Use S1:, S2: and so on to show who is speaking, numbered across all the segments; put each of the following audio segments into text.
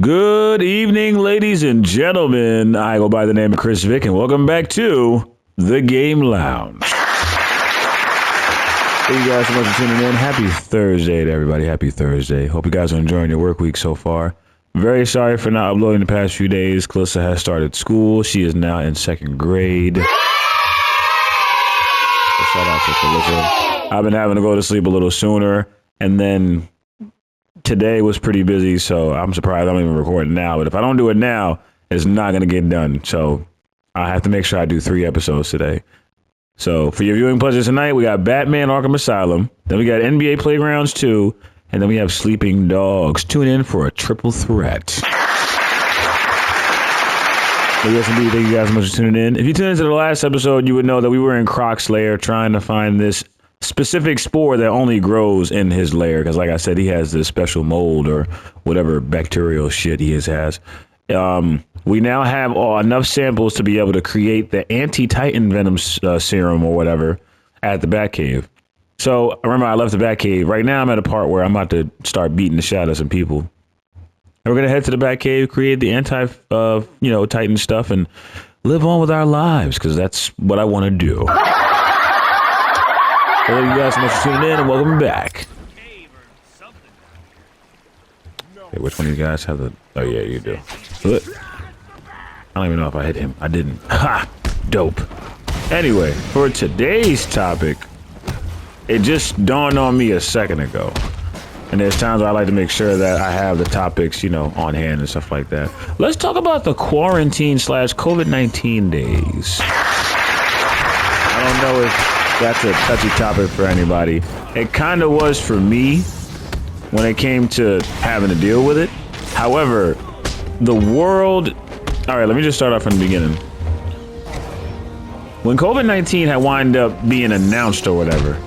S1: Good evening, ladies and gentlemen. I go by the name of Chris Vick, and welcome back to the Game Lounge. Thank you guys so much for tuning in. Happy Thursday to everybody. Happy Thursday. Hope you guys are enjoying your work week so far. Very sorry for not uploading the past few days. Calissa has started school. She is now in second grade. So shout out to Calissa. I've been having to go to sleep a little sooner, and then today was pretty busy, so I'm surprised I'm even recording now. But if I don't do it now, it's not going to get done. So I have to make sure I do 3 episodes today. So for your viewing pleasure tonight, we got Batman Arkham Asylum. Then we got NBA Playgrounds 2. And then we have Sleeping Dogs. Tune in for a triple threat. But yes, indeed, thank you guys so much for tuning in. If you tuned into the last episode, you would know that we were in Croc's lair trying to find this specific spore that only grows in his lair, because like I said, he has this special mold or whatever bacterial shit he has. We now have enough samples to be able to create the anti-Titan venom serum or whatever at the Batcave. So remember, I left the Batcave. Right now I'm at a part where I'm about to start beating the shit out of some people. And we're going to head to the Batcave, create the Titan stuff, and live on with our lives, because that's what I want to do. So thank you guys so much for tuning in, and welcome back. Okay, which one of you guys have the... Oh, yeah, you do. Look. I don't even know if I hit him. I didn't. Ha! Dope. Anyway, for today's topic, it just dawned on me a second ago. And there's times where I like to make sure that I have the topics, on hand and stuff like that. Let's talk about the quarantine/COVID-19 days. I don't know if that's a touchy topic for anybody. It kind of was for me when it came to having to deal with it. However, the world... All right, let me just start off from the beginning. When COVID-19 had wind up being announced or whatever,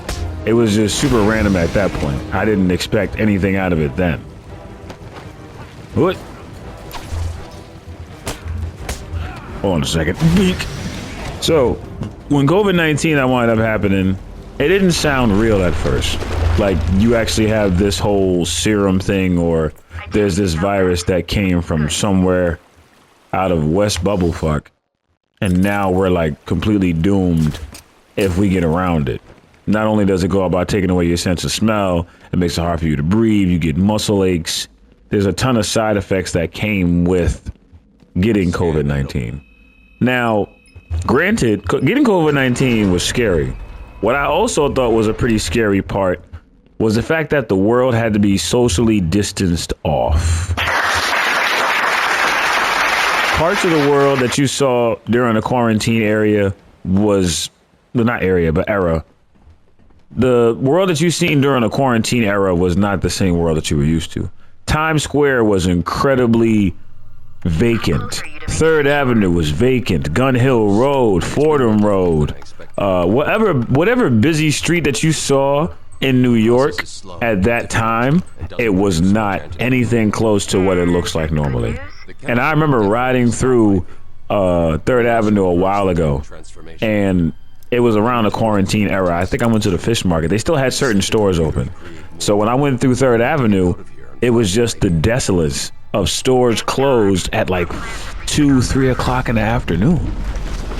S1: it was just super random at that point. I didn't expect anything out of it then. What? Hold on a second. Beak. So, when COVID-19 had wind up happening, it didn't sound real at first. Like, you actually have this whole serum thing, or there's this virus that came from somewhere out of West Bubblefuck, and now we're like completely doomed if we get around it. Not only does it go about taking away your sense of smell, it makes it hard for you to breathe, you get muscle aches. There's a ton of side effects that came with getting COVID-19. Now, granted, getting COVID-19 was scary. What I also thought was a pretty scary part was the fact that the world had to be socially distanced off. Parts of the world that you saw during the quarantine era was, well, not area, but era. The world that you've seen during the quarantine era was not the same world that you were used to. Times Square was incredibly vacant. 3rd Avenue was vacant. Gun Hill Road, Fordham Road, whatever busy street that you saw in New York at that time, it was not anything close to what it looks like normally. And I remember riding through 3rd Avenue a while ago, and it was around the quarantine era. I think I went to the fish market. They still had certain stores open. So when I went through 3rd Avenue, it was just the desolace of stores closed at like 2, 3 o'clock in the afternoon.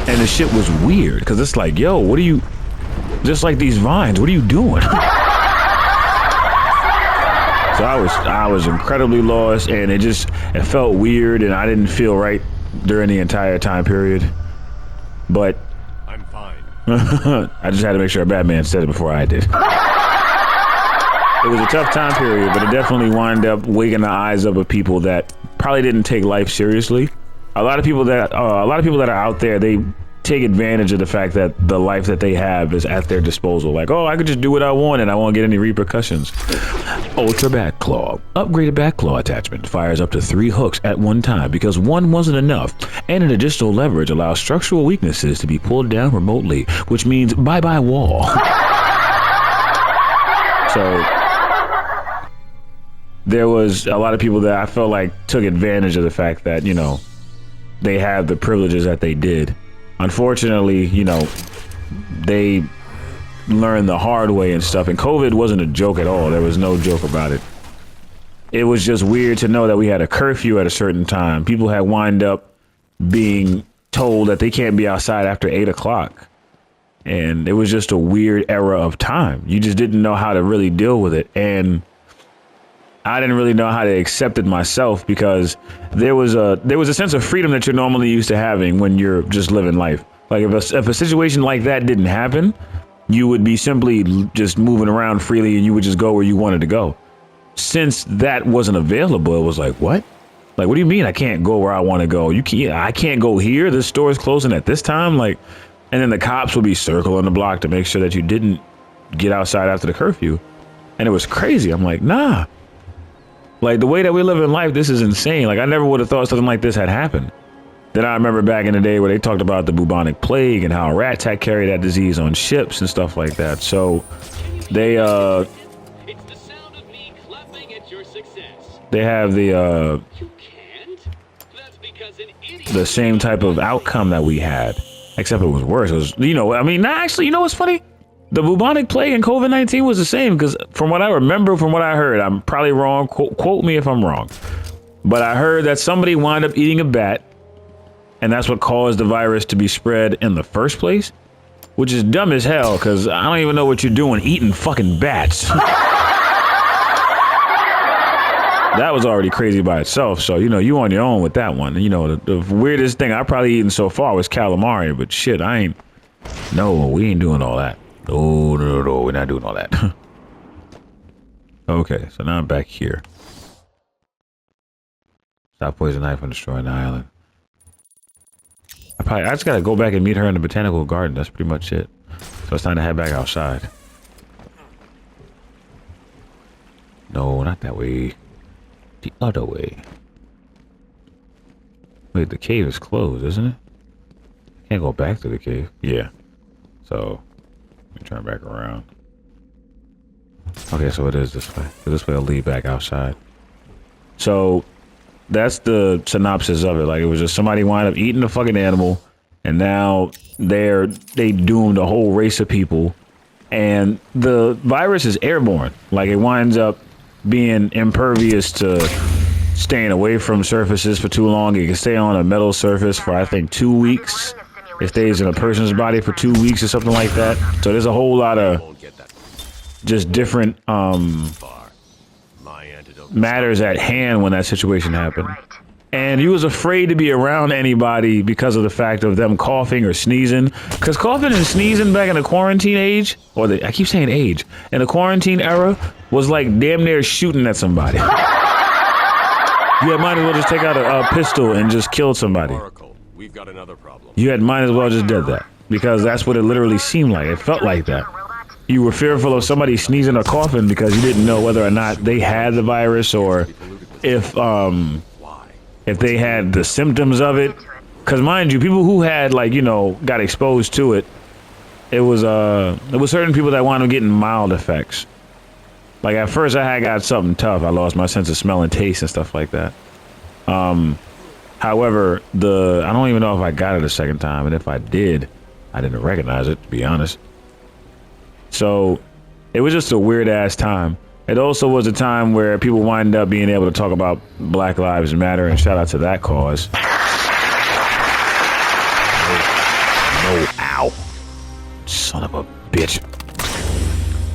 S1: And the shit was weird, because it's like, yo, what are you... Just like these vines, what are you doing? So I was incredibly lost, and it felt weird, and I didn't feel right during the entire time period. But
S2: I'm fine.
S1: I just had to make sure Batman said it before I did. It was a tough time period, but it definitely wound up waking the eyes up of people that probably didn't take life seriously. A lot of people that are out there, they take advantage of the fact that the life that they have is at their disposal. Like, oh, I could just do what I want and I won't get any repercussions. Ultra Bat Claw. Upgraded Bat Claw attachment fires up to 3 hooks at one time because one wasn't enough. And an additional leverage allows structural weaknesses to be pulled down remotely, which means bye-bye wall. So there was a lot of people that I felt like took advantage of the fact that, they have the privileges that they did. Unfortunately, they learned the hard way and stuff. And COVID wasn't a joke at all. There was no joke about it. it was just weird to know that we had a curfew at a certain time. People had wind up being told that they can't be outside after 8 o'clock. And it was just a weird era of time. You just didn't know how to really deal with it. And I didn't really know how to accept it myself, because there was a sense of freedom that you're normally used to having when you're just living life. Like if a situation like that didn't happen, you would be simply just moving around freely and you would just go where you wanted to go. Since that wasn't available, it was like, what? Like, what do you mean I can't go where I want to go? I can't go here. This store is closing at this time. Like, and then the cops would be circling the block to make sure that you didn't get outside after the curfew. And it was crazy. I'm like, nah. Like, the way that we live in life, this is insane. Like, I never would have thought something like this had happened. Then I remember back in the day where they talked about the bubonic plague and how rats had carried that disease on ships and stuff like that. So they have the same type of outcome that we had, except it was worse. It was, actually, you know what's funny? The bubonic plague and COVID-19 was the same, because from what I remember, from what I heard, I'm probably wrong. Quote me if I'm wrong. But I heard that somebody wound up eating a bat, and that's what caused the virus to be spread in the first place, which is dumb as hell, because I don't even know what you're doing eating fucking bats. That was already crazy by itself. So, you on your own with that one. The weirdest thing I probably eaten so far was calamari, but shit, we ain't doing all that. No, we're not doing all that. Okay, so now I'm back here. Stop poison knife and destroying the island. I just gotta go back and meet her in the botanical garden. That's pretty much it. So it's time to head back outside. No, not that way. The other way. Wait, the cave is closed, isn't it? Can't go back to the cave. Yeah. So, let me turn back around. Okay, so it is this way. So this way will lead back outside. So, that's the synopsis of it. Like, it was just somebody wind up eating a fucking animal, and now they doomed a whole race of people. And the virus is airborne. Like, it winds up being impervious to staying away from surfaces for too long. It can stay on a metal surface for, I think, 2 weeks. It stays in a person's body for 2 weeks or something like that. So there's a whole lot of just different matters at hand when that situation happened. And he was afraid to be around anybody because of the fact of them coughing or sneezing. Because coughing and sneezing back in the quarantine age, I keep saying age, in the quarantine era, was like damn near shooting at somebody. You might as well just take out a pistol and just kill somebody.
S2: We've got another problem.
S1: You might as well just did that. Because that's what it literally seemed like. It felt like that. You were fearful of somebody sneezing or coughing because you didn't know whether or not they had the virus, or if they had the symptoms of it. Because mind you, people who had got exposed to it, it was certain people that wound up getting mild effects. Like at first I had got something tough. I lost my sense of smell and taste and stuff like that. However, I don't even know if I got it a second time, and if I did, I didn't recognize it, to be honest. So it was just a weird ass time. It also was a time where people wind up being able to talk about Black Lives Matter, and shout out to that cause. No, ow. Son of a bitch.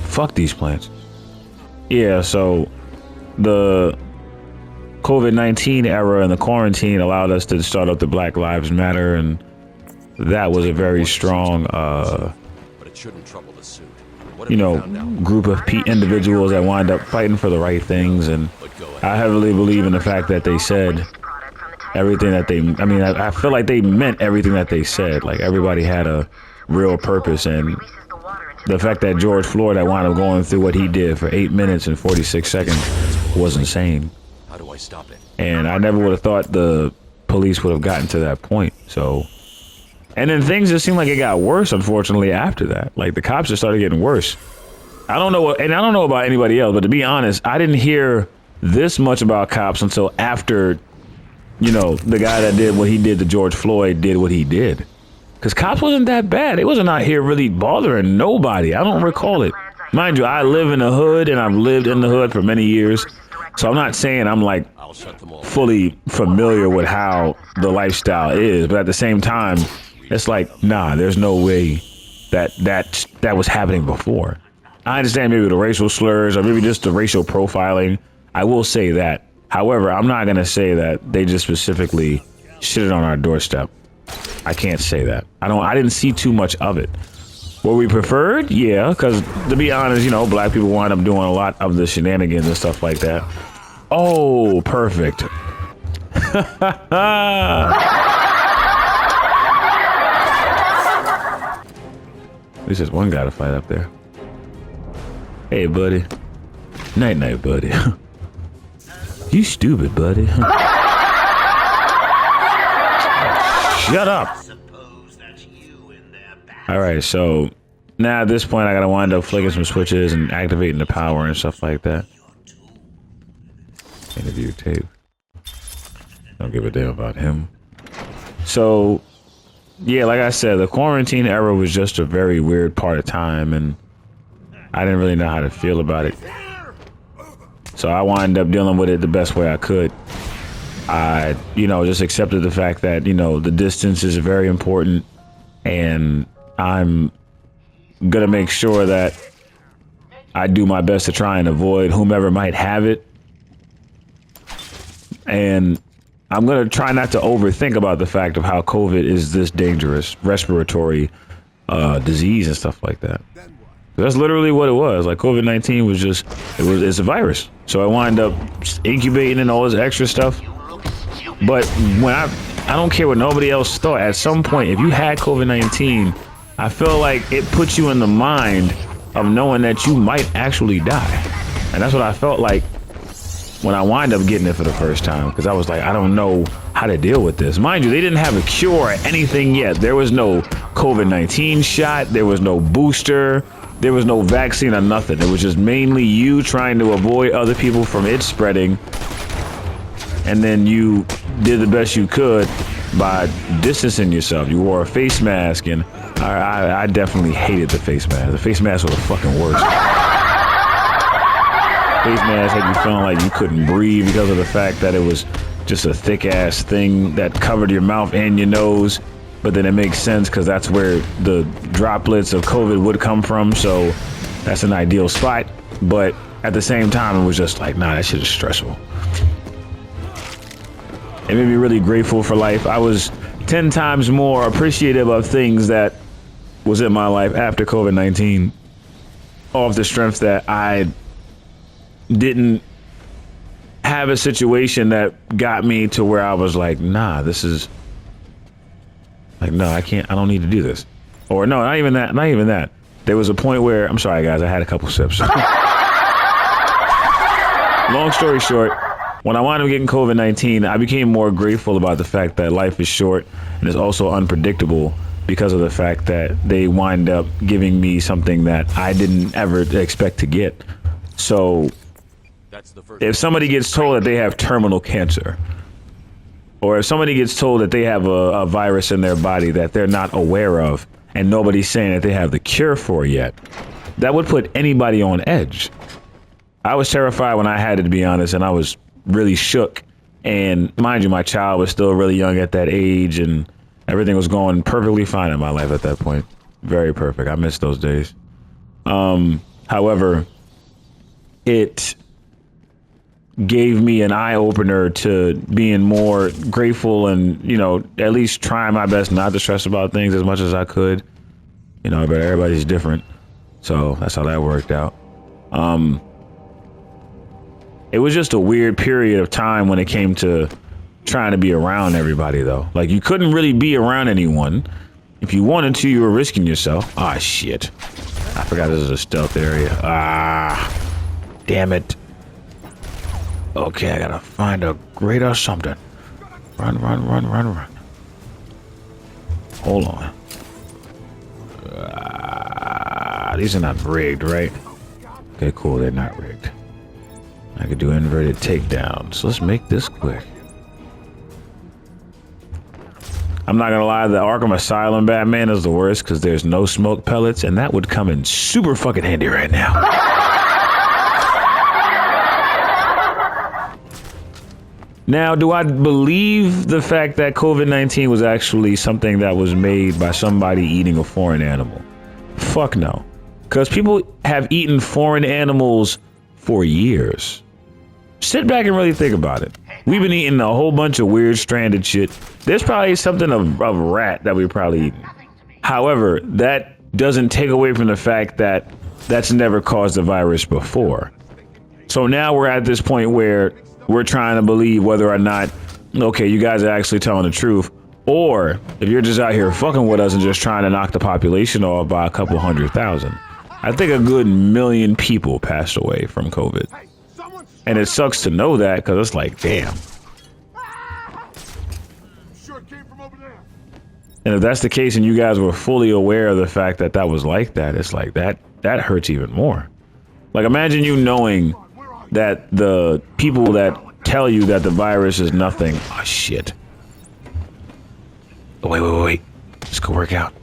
S1: Fuck these plants. Yeah, so the COVID-19 era and the quarantine allowed us to start up the Black Lives Matter, and that was a very strong,
S2: but it shouldn't trouble the suit.
S1: Group of individuals that wind up fighting for the right things. And I heavily believe in the fact that they said everything that I feel like they meant everything that they said. Like, everybody had a real purpose, and the fact that George Floyd that wound up going through what he did for 8 minutes and 46 seconds was insane.
S2: How do I stop it?
S1: And I never would have thought the police would have gotten to that point. So, and then things just seemed like it got worse, unfortunately, after that. Like, the cops just started getting worse. I don't know about anybody else, but to be honest, I didn't hear this much about cops until after, the guy that did what he did to George Floyd did what he did. Because cops wasn't that bad. They wasn't out here really bothering nobody. I don't recall it. Mind you, I live in the hood, and I've lived in the hood for many years. So I'm not saying I'm like
S2: I'll shut them all.
S1: fully familiar with how the lifestyle is, but at the same time, it's like, nah, there's no way that was happening before. I understand maybe the racial slurs or maybe just the racial profiling. I will say that. However, I'm not gonna say that they just specifically shitted on our doorstep. I can't say that. I didn't see too much of it. Were we preferred? Yeah, because to be honest, you know, black people wind up doing a lot of the shenanigans and stuff like that. Oh, perfect. At least there's one guy to fight up there. Hey, buddy. Night, night, buddy. You stupid, buddy. Shut up. All right, so now at this point, I gotta wind up flicking some switches and activating the power and stuff like that. Interview tape. Don't give a damn about him. So, yeah, like I said, the quarantine era was just a very weird part of time, and I didn't really know how to feel about it. So I wound up dealing with it the best way I could. I, just accepted the fact that, the distance is very important, and I'm gonna make sure that I do my best to try and avoid whomever might have it. And I'm gonna try not to overthink about the fact of how COVID is this dangerous respiratory disease and stuff like that. That's literally what it was. Like COVID-19 was it's a virus. So I wind up incubating and all this extra stuff. But when I don't care what nobody else thought, at some point, if you had COVID-19, I feel like it puts you in the mind of knowing that you might actually die. And that's what I felt like when I wind up getting it for the first time, because I was like, I don't know how to deal with this. Mind you, they didn't have a cure or anything yet. There was no COVID-19 shot. There was no booster. There was no vaccine or nothing. It was just mainly you trying to avoid other people from it spreading. And then you did the best you could by distancing yourself. You wore a face mask, and I definitely hated the face mask. The face mask was the fucking worst. Face mask had you feeling like you couldn't breathe because of the fact that it was just a thick ass thing that covered your mouth and your nose. But then it makes sense because that's where the droplets of COVID would come from. So that's an ideal spot. But at the same time, it was just like, nah, that shit is stressful. It made me really grateful for life. I was 10 times more appreciative of things that was in my life after COVID-19, off the strength that I didn't have a situation that got me to where I was like, nah, this is like, no, I don't need to do this. Or no, not even that. There was a point where, I'm sorry guys, I had a couple sips. Long story short, when I wound up getting COVID-19, I became more grateful about the fact that life is short and is also unpredictable because of the fact that they wind up giving me something that I didn't ever expect to get. So if somebody gets told that they have terminal cancer, or if somebody gets told that they have a virus in their body that they're not aware of, and nobody's saying that they have the cure for yet, that would put anybody on edge. I was terrified when I had it, to be honest, and I was really shook. And mind you, my child was still really young at that age, and everything was going perfectly fine in my life at that point. Very perfect. I miss those days. However, it gave me an eye-opener to being more grateful and, at least trying my best not to stress about things as much as I could. But everybody's different. So that's how that worked out. It was just a weird period of time when it came to trying to be around everybody, though. Like, you couldn't really be around anyone. If you wanted to, you were risking yourself. Ah, shit. I forgot this is a stealth area. Ah, damn it. Okay, I gotta find a grate or something. Run. Hold on. These are not rigged, right? Okay, cool, they're not rigged. I could do inverted takedown, so let's make this quick. I'm not gonna lie, the Arkham Asylum Batman is the worst because there's no smoke pellets, and that would come in super fucking handy right now. Now, do I believe the fact that COVID-19 was actually something that was made by somebody eating a foreign animal? Fuck no. Because people have eaten foreign animals for years. Sit back and really think about it. We've been eating a whole bunch of weird stranded shit. There's probably something of rat that we've probably eaten. However, that doesn't take away from the fact that that's never caused a virus before. So now we're at this point where we're trying to believe whether or not, okay, you guys are actually telling the truth, or if you're just out here fucking with us and just trying to knock the population off by a couple 100,000. I think a good 1 million people passed away from COVID. And it sucks to know that because it's like, damn. And if that's the case and you guys were fully aware of the fact that that was like that, it's like that hurts even more. Like imagine you knowing that the people that tell you that the virus is nothing. Oh shit. Oh, wait. Let's go work out.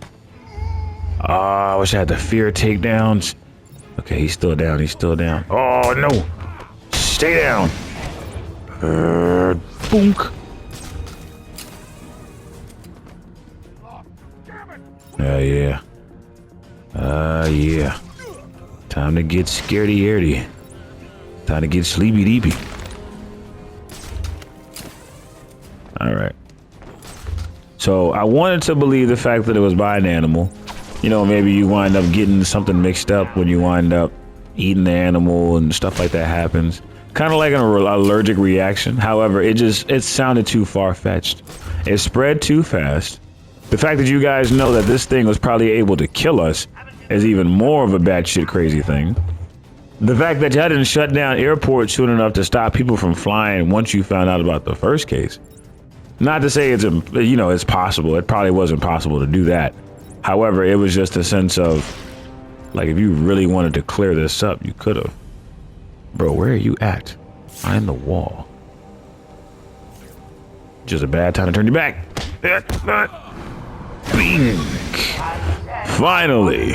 S1: Oh, I wish I had the fear takedowns. Okay, he's still down. Oh no. Stay down. Boonk. Yeah. Yeah. Time to get scaredy-aredy. Time to get sleepy-deepy. Alright. So, I wanted to believe the fact that it was by an animal. You know, maybe you wind up getting something mixed up when you wind up eating the animal and stuff like that happens. Kind of like an allergic reaction. However, it sounded too far-fetched. It spread too fast. The fact that you guys know that this thing was probably able to kill us is even more of a batshit crazy thing. The fact that y'all didn't shut down airports soon enough to stop people from flying once you found out about the first case. Not to say it's possible. It probably wasn't possible to do that. However, it was just a sense of, like, if you really wanted to clear this up, you could have. Bro, where are you at? Behind the wall. Just a bad time to turn your back. Bink. Finally.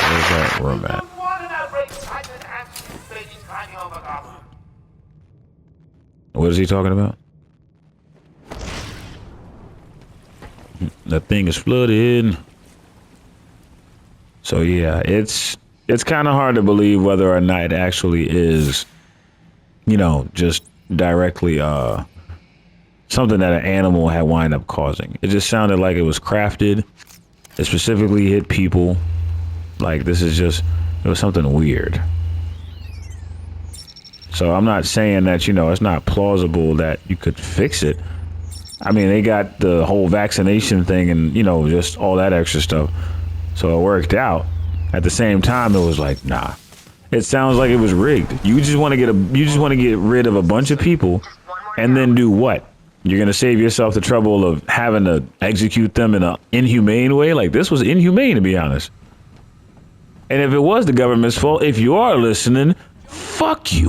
S1: Where's that room at? What is he talking about? That thing is flooded. So yeah, it's kind of hard to believe whether or not it actually is, just directly something that an animal had wind up causing. It just sounded like it was crafted. It specifically hit people. Like it was something weird. So I'm not saying that, it's not plausible that you could fix it. I mean, they got the whole vaccination thing and, just all that extra stuff. So it worked out. At the same time, it was like, nah. It sounds like it was rigged. You just want to get rid of a bunch of people and then do what? You're going to save yourself the trouble of having to execute them in an inhumane way? Like, this was inhumane, to be honest. And if it was the government's fault, if you are listening, fuck you.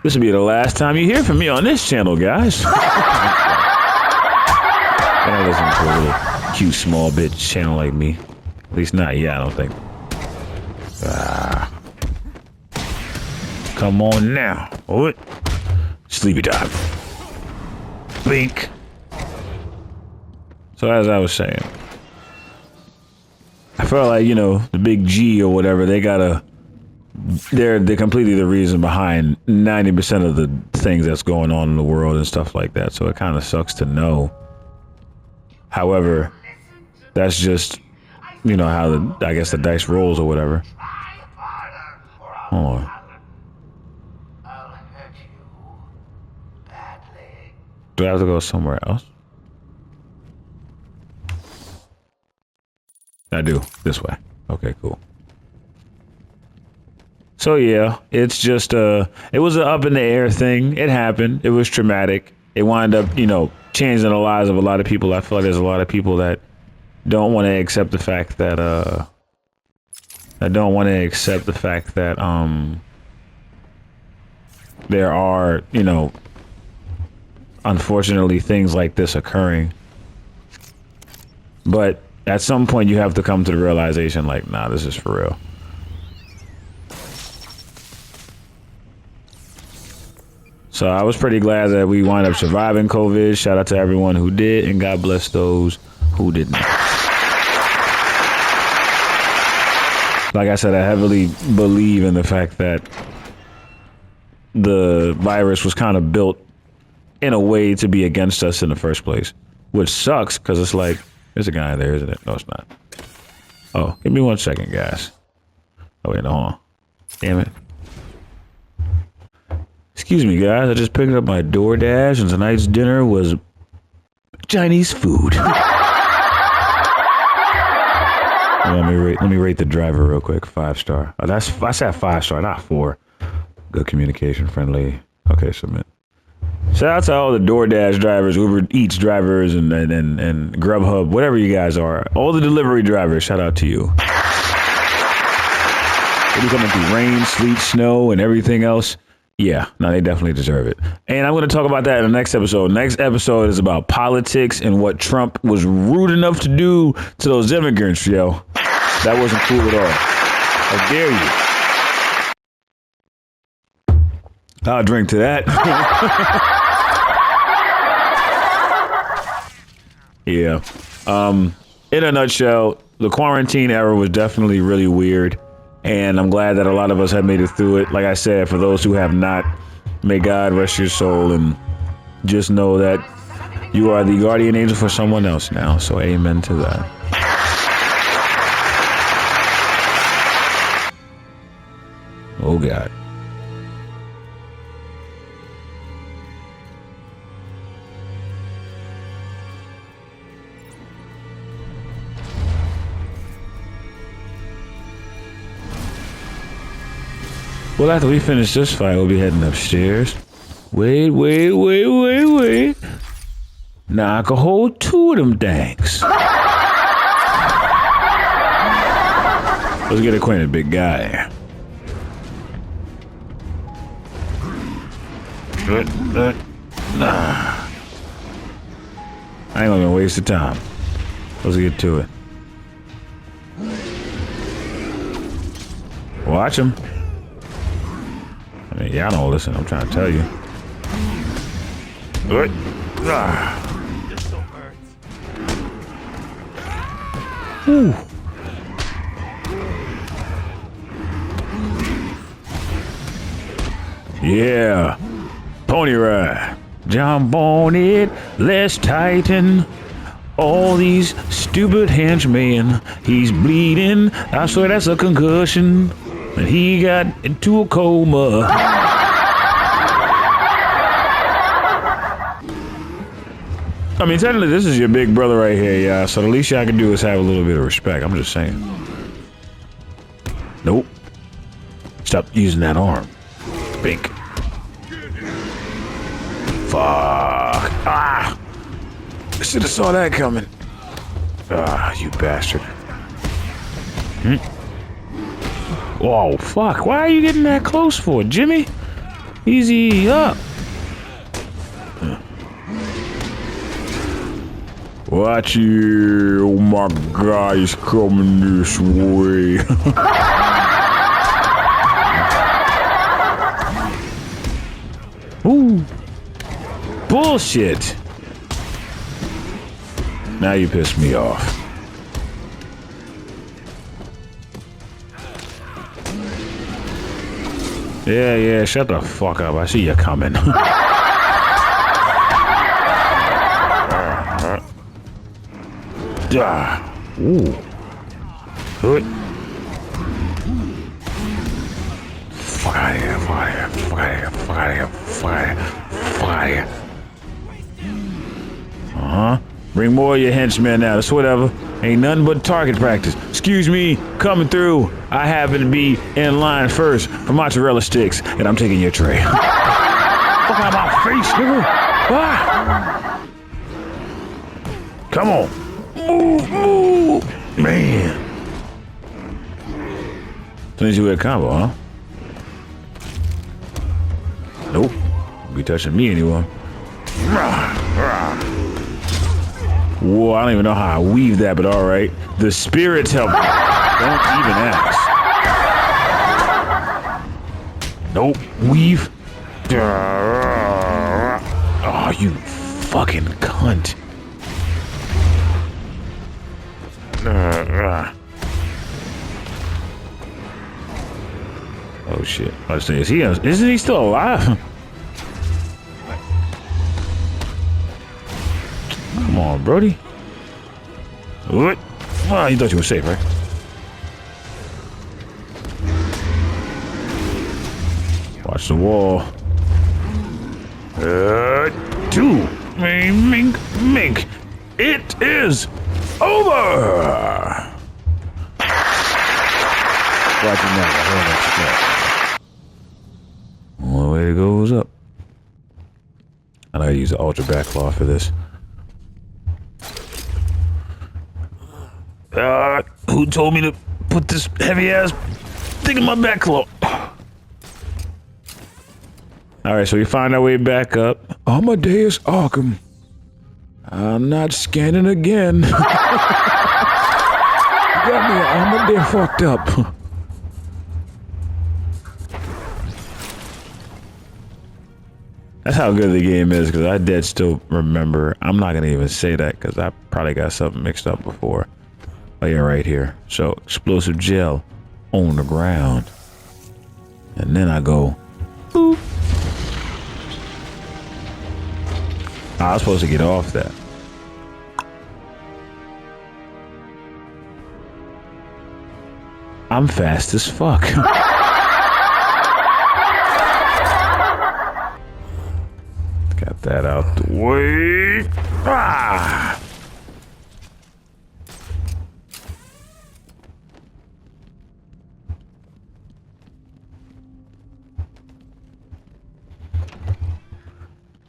S1: This will be the last time you hear from me on this channel, guys. I don't listen to a little cute small bitch channel like me. At least not yet, I don't think. Come on now. What? Sleepy time. Blink. So as I was saying, I felt like, the big G or whatever, they're completely the reason behind 90% of the things that's going on in the world and stuff like that. So it kind of sucks to know. However, that's just, how the dice rolls or whatever. Hold on. Do I have to go somewhere else? I do. This way. Okay, cool. So yeah, it's just it was an up in the air thing. It happened. It was traumatic. It wound up, changing the lives of a lot of people. I feel like there's a lot of people that don't want to accept the fact that there are, unfortunately things like this occurring. But At some point, you have to come to the realization, like, nah, this is for real. So I was pretty glad that we wound up surviving COVID. Shout out to everyone who did, and God bless those who didn't. Like I said, I heavily believe in the fact that the virus was kind of built in a way to be against us in the first place, which sucks because it's like, there's a guy there, isn't it? No, it's not. Oh, give me 1 second, guys. Oh, wait, no, hold on. Damn it. Excuse me, guys. I just picked up my DoorDash, and tonight's dinner was Chinese food. Let me rate the driver real quick. 5-star. Oh, I said 5-star, not 4. Good communication, friendly. Okay, submit. Shout out to all the DoorDash drivers, Uber Eats drivers, and Grubhub, whatever you guys are. All the delivery drivers, shout out to you. They be coming through rain, sleet, snow, and everything else. Yeah, no, they definitely deserve it. And I'm going to talk about that in the next episode. Next episode is about politics and what Trump was rude enough to do to those immigrants, yo. That wasn't cool at all. How dare you? I'll drink to that. Yeah. In a nutshell, the quarantine era was definitely really weird. And I'm glad that a lot of us have made it through it. Like I said, for those who have not, may God rest your soul, and just know that you are the guardian angel for someone else now. So amen to that. Oh, God. Well, after we finish this fight, we'll be heading upstairs. Wait. Now I can hold 2 of them things. Let's get acquainted, big guy. Nah. I ain't gonna waste the time. Let's get to it. Watch him. I mean, y'all don't listen. I'm trying to tell you. This so hurts. Ooh. Yeah. Pony ride. Jump on it. Let's tighten. All these stupid henchmen. He's bleeding. I swear that's a concussion. And he got into a coma. I mean, technically, this is your big brother right here, y'all. So the least y'all can do is have a little bit of respect. I'm just saying. Nope. Stop using that arm. Bink. Fuck. Ah! I should have saw that coming. Ah, you bastard. Oh, fuck. Why are you getting that close for, Jimmy? Easy up. Watch you. Oh, my God. He's coming this way. Ooh. Bullshit. Now you pissed me off. Yeah, shut the fuck up. I see you coming. Ooh. Good. Fuck out of here, fuck out of here, fuck out of here, fuck out of here, fuck out of here, fuck out of here. Uh-huh. Bring more of your henchmen now. That's whatever. Ain't nothing but target practice. Excuse me, coming through. I happen to be in line first for mozzarella sticks, and I'm taking your tray. Fuck out of my face, nigga. Ah. Come on. Move. Man. Soon you with a combo, huh? Nope. Be touching me anymore. Whoa, I don't even know how I weave that, but all right. The spirits help. Don't even ask. Nope. Weave. Oh, you fucking cunt. Oh shit. I was saying, isn't he still alive? Come on, Brody. What? Well, you thought you were safe, right? Watch the wall. Two. Mink. It is over. Watch it now. Only way it goes up. I gotta use the ultra backclaw for this. Who told me to put this heavy ass thing in my backclaw? Alright, so we find our way back up. Amadeus Arkham. I'm not scanning again. You got me Amadeus fucked up. That's how good the game is, because I did still remember. I'm not going to even say that, because I probably got something mixed up before. Oh yeah, right here. So, explosive gel on the ground. And then I go, boop. I was supposed to get off that. I'm fast as fuck. Got that out the way. Ah!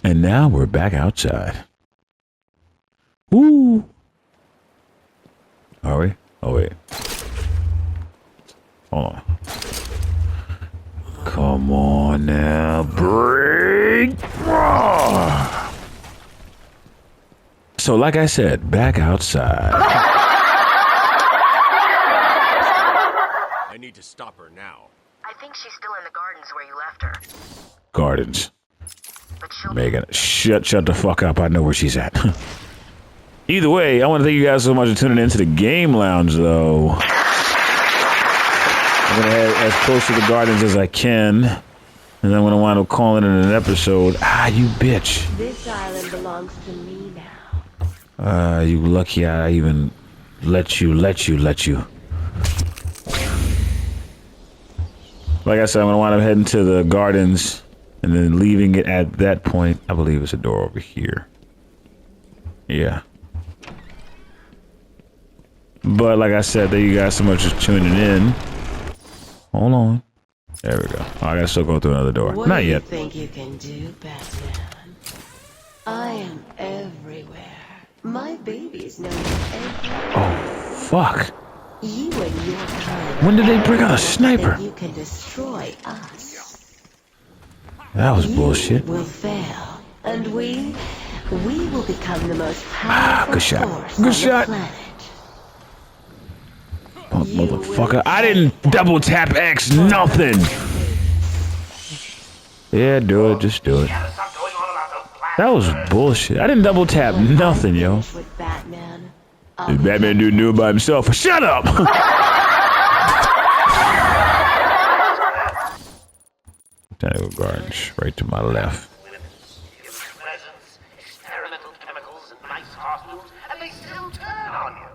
S1: And now we're back outside. Woo! Are we? Oh, wait. Hold on. Come on now, break! So, like I said, back outside.
S2: I need to stop her now.
S3: I think she's still in the gardens where you left her.
S1: Gardens.
S3: But she'll
S1: Megan, shut the fuck up. I know where she's at. Either way, I want to thank you guys so much for tuning into the Game Lounge, though. I'm going to head as close to the gardens as I can. And then I'm going to wind up calling it an episode. Ah, you bitch.
S3: This island belongs to me now.
S1: You lucky I even let you. Like I said, I'm going to wind up heading to the gardens. And then leaving it at that point. I believe it's a door over here. Yeah. But like I said, thank you guys so much for tuning in. Hold on. There we go. Oh, I gotta still go through another door.
S3: What
S1: Not
S3: do you
S1: yet.
S3: think you can do, Batman? I am everywhere. My babies know me everywhere.
S1: Oh, fuck.
S3: You and your kind.
S1: When did they bring out a sniper?
S3: You can destroy us.
S1: That was bullshit.
S3: Will fail, and we will become the most powerful
S1: good shot.
S3: force
S1: Good
S3: on
S1: shot.
S3: the planet.
S1: Oh, motherfucker. I didn't double tap X nothing. Yeah, do it. Just do it. That was bullshit. I didn't double tap nothing, yo.
S3: With Batman,
S1: Did Batman do it by himself? Shut up! Botanical Gardens, right to my left.
S4: Experimental chemicals and nice costumes, and they still turn on you.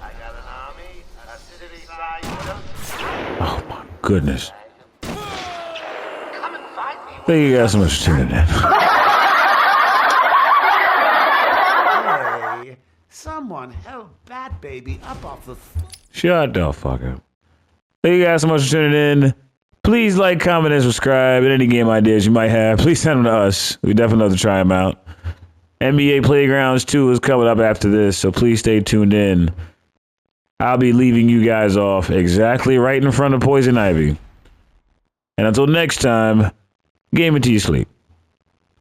S4: I got an army, a city-sized
S1: Oh my goodness.
S4: Come and find me.
S1: Thank you guys so much for tuning in.
S5: Hey, someone help Bat Baby up off the...
S1: Shut the fuck up. Thank you guys so much for tuning in. Please like, comment, and subscribe. And any game ideas you might have, please send them to us. We definitely love to try them out. NBA Playgrounds 2 is coming up after this, so please stay tuned in. I'll be leaving you guys off exactly right in front of Poison Ivy. And until next time, game into your sleep.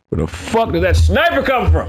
S1: Where the fuck did that sniper come from?